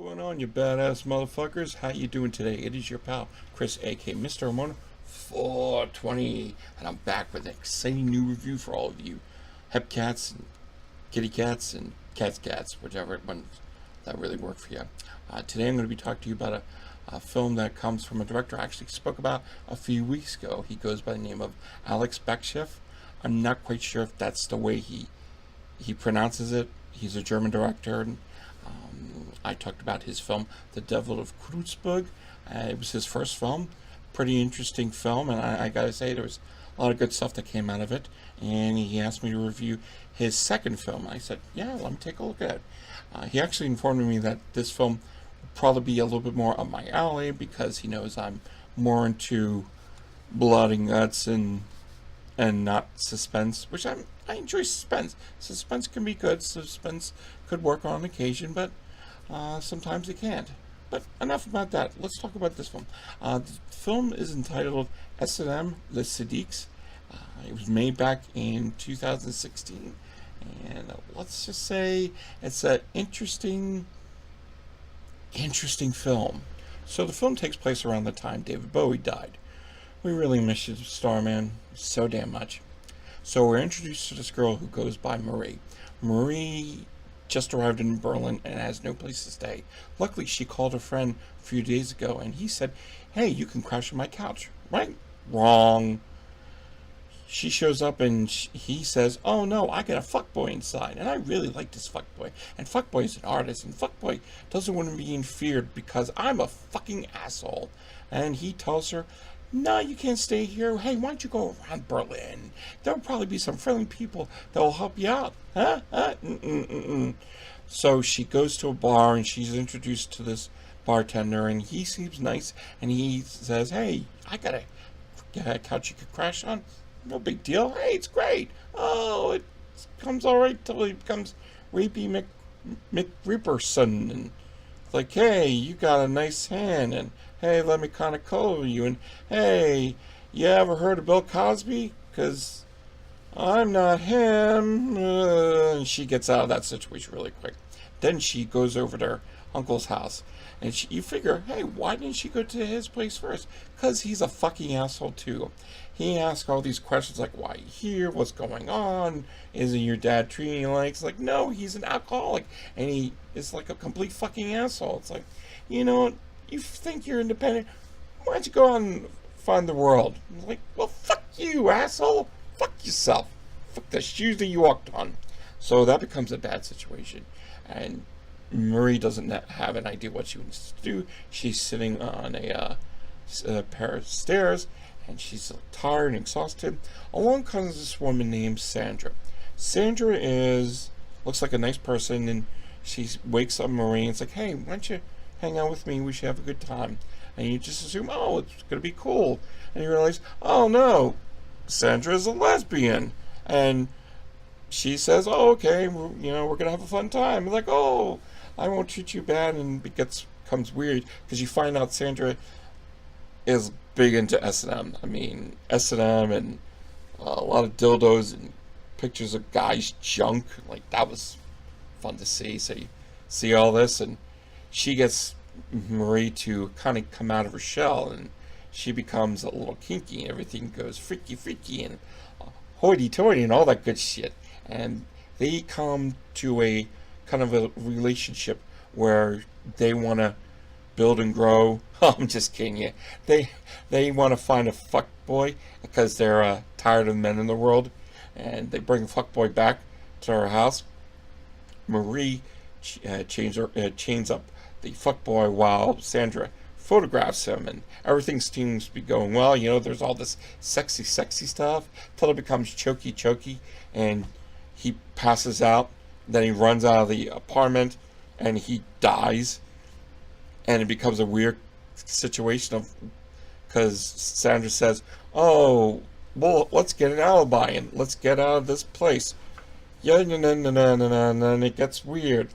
going on, you badass motherfuckers? How you doing today? It is your pal, Chris, aka MrRamone420, and I'm back with an exciting new review for all of you hep cats and kitty cats and cats, whichever ones that really work for you. Today I'm going to be talking to you about a film that comes from a director I actually spoke about a few weeks ago. He goes by the name of Alex Bakshaev. I'm not quite sure if that's the way he pronounces it. He's a German director. I talked about his film, The Devil of Kruesberg. It was his first film. Pretty interesting film, and I gotta say, there was a lot of good stuff that came out of it. And he asked me to review his second film. I said, yeah, let me take a look at it. He actually informed me that this film would probably be a little bit more up my alley because he knows I'm more into blood and guts and not suspense, which I enjoy suspense. Suspense can be good. Suspense could work on occasion, but sometimes it can't. But enough about that. Let's talk about this film. The film is entitled S&M, The Sadiques. It was made back in 2016, and let's just say it's an interesting film. So the film takes place around the time David Bowie died. We really miss you, Starman, so damn much. So we're introduced to this girl who goes by Marie. Marie just arrived in Berlin and has no place to stay. Luckily, she called a friend a few days ago, and he said, hey, you can crash on my couch. Right? Wrong. She shows up, and he says, oh no, I got a fuckboy inside, and I really like this fuckboy. And fuckboy is an artist, and fuckboy doesn't want to be feared because I'm a fucking asshole. And he tells her, no, you can't stay here. Hey, why don't you go around Berlin? There'll probably be some friendly people that will help you out. Huh? So she goes to a bar and she's introduced to this bartender, and he seems nice, and he says, hey, I got a couch you could crash on. No big deal. Hey, it's great. Oh, it comes all right till he becomes Rapey McReaperson, and it's like, hey, you got a nice hand, and hey, let me kind of color you, and hey, you ever heard of Bill Cosby? Because I'm not him. And she gets out of that situation really quick. Then she goes over to her uncle's house, and you figure, hey, why didn't she go to his place first? Because he's a fucking asshole too. He asks all these questions like, why are you here? What's going on? Isn't your dad treating you like? It's like, no, he's an alcoholic, and he is like a complete fucking asshole. It's like, you know what? You think you're independent? Why don't you go out and find the world? I'm like, well, fuck you, asshole. Fuck yourself. Fuck the shoes that you walked on. So that becomes a bad situation. And Marie doesn't have an idea what she wants to do. She's sitting on a pair of stairs, and she's tired and exhausted. Along comes this woman named Sandra. Sandra looks like a nice person, and she wakes up Marie and it's like, hey, why don't you hang out with me, we should have a good time. And you just assume, oh, it's going to be cool. And you realize, oh no, Sandra is a lesbian. And she says, oh, okay, we're going to have a fun time. It's like, oh, I won't treat you bad. And it becomes weird because you find out Sandra is big into S&M. I mean, S&M and a lot of dildos and pictures of guys' junk. Like, that was fun to see. So you see all this, and she gets Marie to kind of come out of her shell, and she becomes a little kinky, and everything goes freaky, and hoity-toity, and all that good shit. And they come to a kind of a relationship where they want to build and grow. Oh, I'm just kidding you. They want to find a fuck boy because they're tired of men in the world, and they bring a fuck boy back to her house. Marie chains up the fuckboy while Sandra photographs him, and everything seems to be going well. You know, there's all this sexy stuff till it becomes choky, and he passes out. Then he runs out of the apartment, and he dies, and it becomes a weird situation because Sandra says, oh, well, let's get an alibi and let's get out of this place. Yeah, and it gets weird.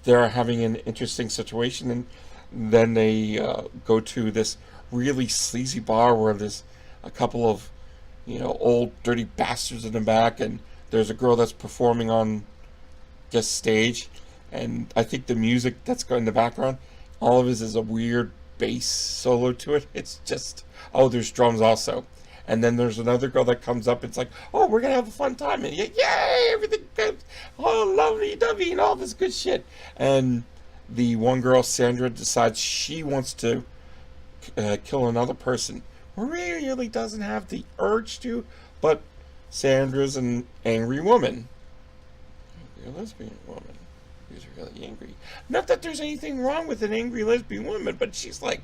They're having an interesting situation, and then they go to this really sleazy bar where there's a couple of old dirty bastards in the back, and there's a girl that's performing on guest stage, And I think the music that's going in the background, all of it is a weird bass solo to it. It's just, oh, there's drums also. And then there's another girl that comes up. It's like, oh, we're gonna have a fun time, and yay, everything good, oh, lovey-dovey, and all this good shit. And the one girl, Sandra, decides she wants to kill another person. Maria really doesn't have the urge to, but Sandra's an angry woman, a lesbian woman who's really angry. Not that there's anything wrong with an angry lesbian woman, but she's like,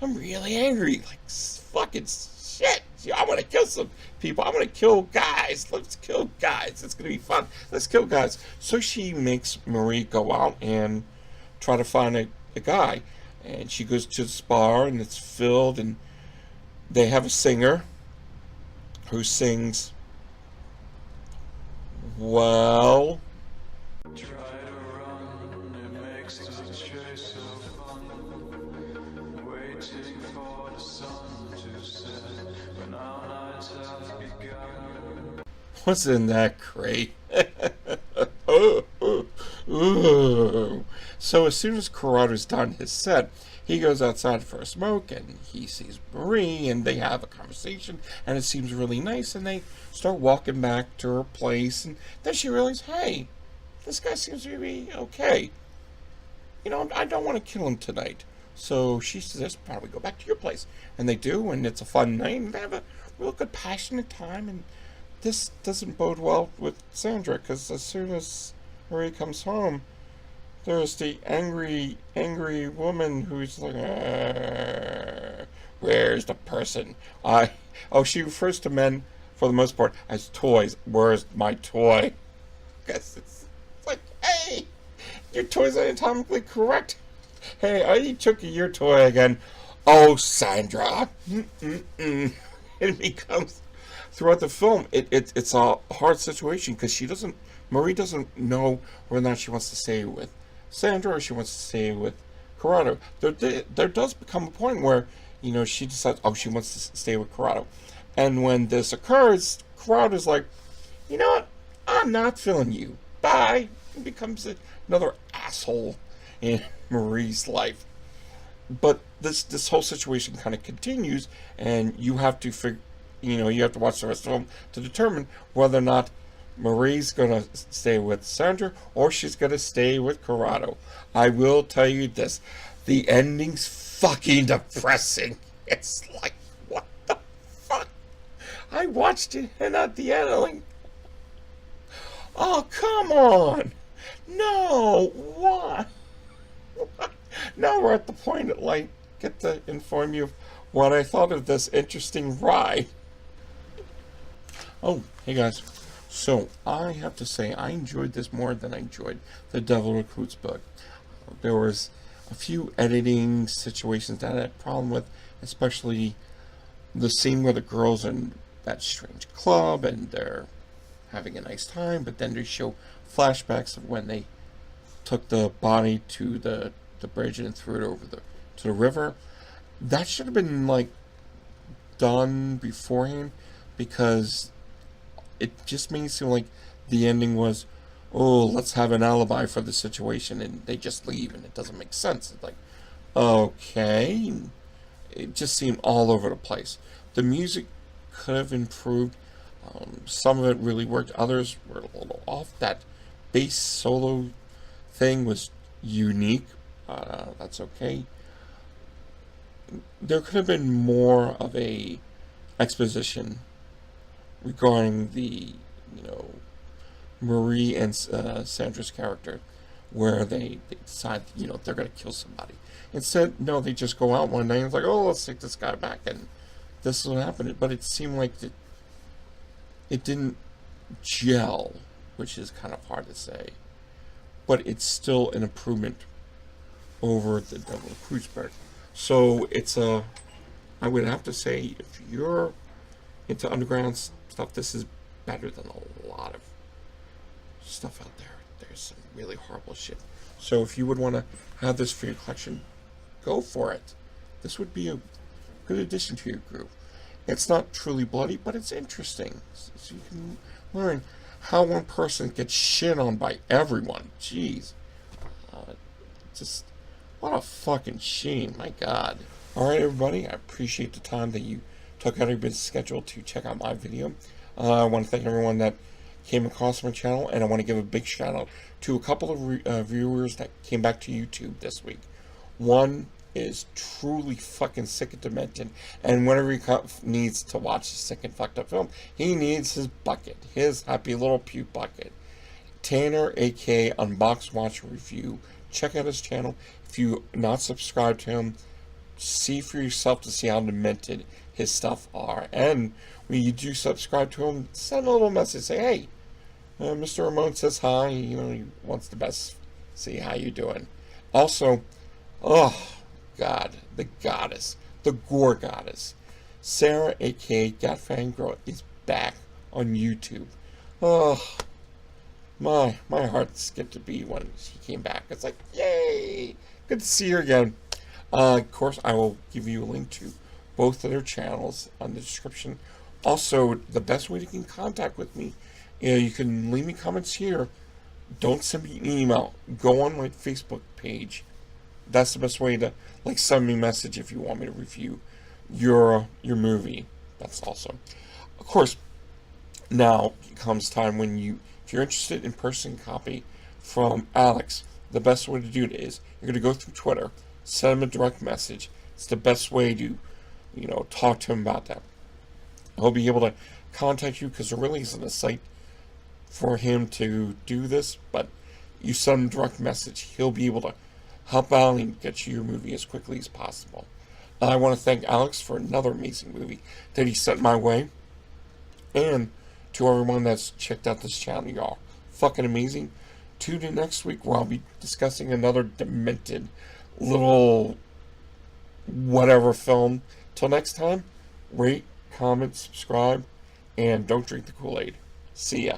I'm really angry, like fucking shit. I want to kill some people. I want to kill guys. Let's kill guys. It's going to be fun. Let's kill guys. So she makes Marie go out and try to find a guy. And she goes to this bar, and it's filled, and they have a singer who sings, well... Wasn't that great? So as soon as Corrado's done his set, he goes outside for a smoke, and he sees Marie, and they have a conversation, and it seems really nice, and they start walking back to her place, and then she realizes, hey, this guy seems to be okay. You know, I don't want to kill him tonight. So she says, probably go back to your place. And they do, and it's a fun night, and they have a real good, passionate time, and this doesn't bode well with Sandra, because as soon as Marie comes home, there's the angry woman who's like, where's the person? She refers to men, for the most part, as toys. Where's my toy? Because it's like, hey, your toy's anatomically correct. Hey, I took your toy again. Oh, Sandra. It becomes... Throughout the film, it's a hard situation because Marie doesn't know whether or not she wants to stay with Sandra or she wants to stay with Corrado. There does become a point where, you know, she decides, she wants to stay with Corrado. And when this occurs, Corrado's like, you know what, I'm not feeling you. Bye. He becomes another asshole in Marie's life. But this whole situation kind of continues, and you have to you have to watch the rest of the film to determine whether or not Marie's going to stay with Sandra or she's going to stay with Corrado. I will tell you this. The ending's fucking depressing. It's like, what the fuck? I watched it and at the end I'm like, oh, come on. No, why? Now we're at the point at like, get to inform you of what I thought of this interesting ride. Oh, hey guys. So, I have to say, I enjoyed this more than I enjoyed The Devil of Kruesberg. There was a few editing situations that I had a problem with, especially the scene where the girls are in that strange club and they're having a nice time, but then they show flashbacks of when they took the body to the bridge and threw it over to the river. That should have been, like, done beforehand, because it just made it seem like the ending was, oh, let's have an alibi for the situation, and they just leave, and it doesn't make sense. It's like, okay. It just seemed all over the place. The music could have improved. Some of it really worked. Others were a little off. That bass solo thing was unique. That's okay. There could have been more of a exposition regarding the, Marie and Sandra's character, where they decide, they're going to kill somebody. Instead, no, they just go out one night and it's like, oh, let's take this guy back, and this is what happened. But it seemed like it didn't gel, which is kind of hard to say. But it's still an improvement over The Devil of Kruesberg. So I would have to say, if you're into underground stuff, this is better than a lot of stuff out there. There's some really horrible shit. So if you would want to have this for your collection, go for it. This would be a good addition to your group. It's not truly bloody, but it's interesting. So you can learn how one person gets shit on by everyone. Jeez. Just, what a fucking shame, my God. Alright, everybody, I appreciate the time that you took out of your busy schedule to check out my video. I want to thank everyone that came across my channel, and I want to give a big shout out to a couple of viewers that came back to YouTube this week. One is truly fucking sick and demented, and whenever he needs to watch a sick and fucked up film, he needs his bucket, his happy little puke bucket. Tanner, aka Unbox Watch Review. Check out his channel. If you not subscribed to him, see for yourself to see how demented his stuff are. And when you do subscribe to him, send a little message. Say, hey, Mr. Ramone says hi. You know, he wants the best. See how you doing. Also, oh God, the goddess, the gore goddess, Sarah, aka Gatfangirl, is back on YouTube. Oh, my heart skipped a beat when she came back. It's like, yay, good to see her again. Of course, I will give you a link to both of their channels on the description. Also, the best way to get in contact with me, you can leave me comments here. Don't send me an email. Go on my Facebook page. That's the best way to, like, send me a message if you want me to review your movie. That's awesome. Of course, now comes time when if you're interested in purchasing a copy from Alex, the best way to do it is you're going to go through Twitter, send him a direct message. It's the best way to, talk to him about that. He'll be able to contact you because there really isn't a site for him to do this, but you send him a direct message, he'll be able to help out and get you your movie as quickly as possible. I want to thank Alex for another amazing movie that he sent my way, and to everyone that's checked out this channel, y'all. Fucking amazing. Tune in next week where I'll be discussing another demented little whatever film. Till next time, rate, comment, subscribe, and don't drink the Kool-Aid. See ya.